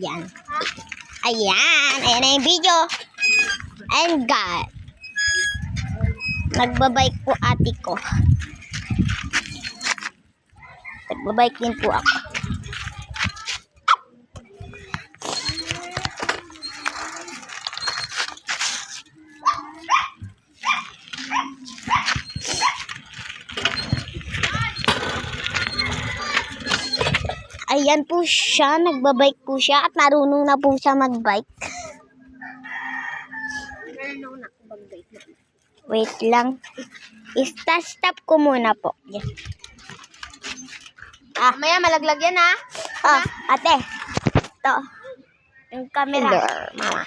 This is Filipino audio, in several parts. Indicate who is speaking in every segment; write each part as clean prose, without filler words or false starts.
Speaker 1: Yan. Ayan. Ayan na yung video. And God. Nagbabike po ate ko. Nagbabike din po ako. Ayan po siya, nagbabike po siya at marunong na po siya magbike. Wait lang. Stop ko muna po. Yes.
Speaker 2: Maya malaglag yan ha.
Speaker 1: Ate. Ito. Yung camera. Mama.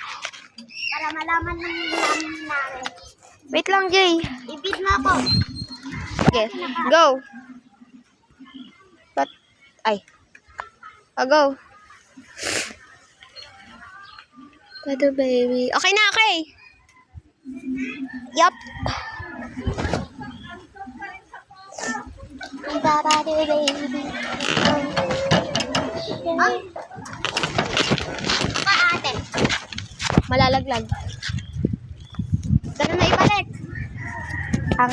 Speaker 1: Para malaman ng namin.
Speaker 2: Wait lang, Jay.
Speaker 1: Ibig mo ako.
Speaker 2: Okay, go. Ay. Go. Pwede, baby. Okay na, okay.
Speaker 1: Yup. Babado baby. Pa ate.
Speaker 2: Malalaglag. Sana na ibalik.
Speaker 1: Ang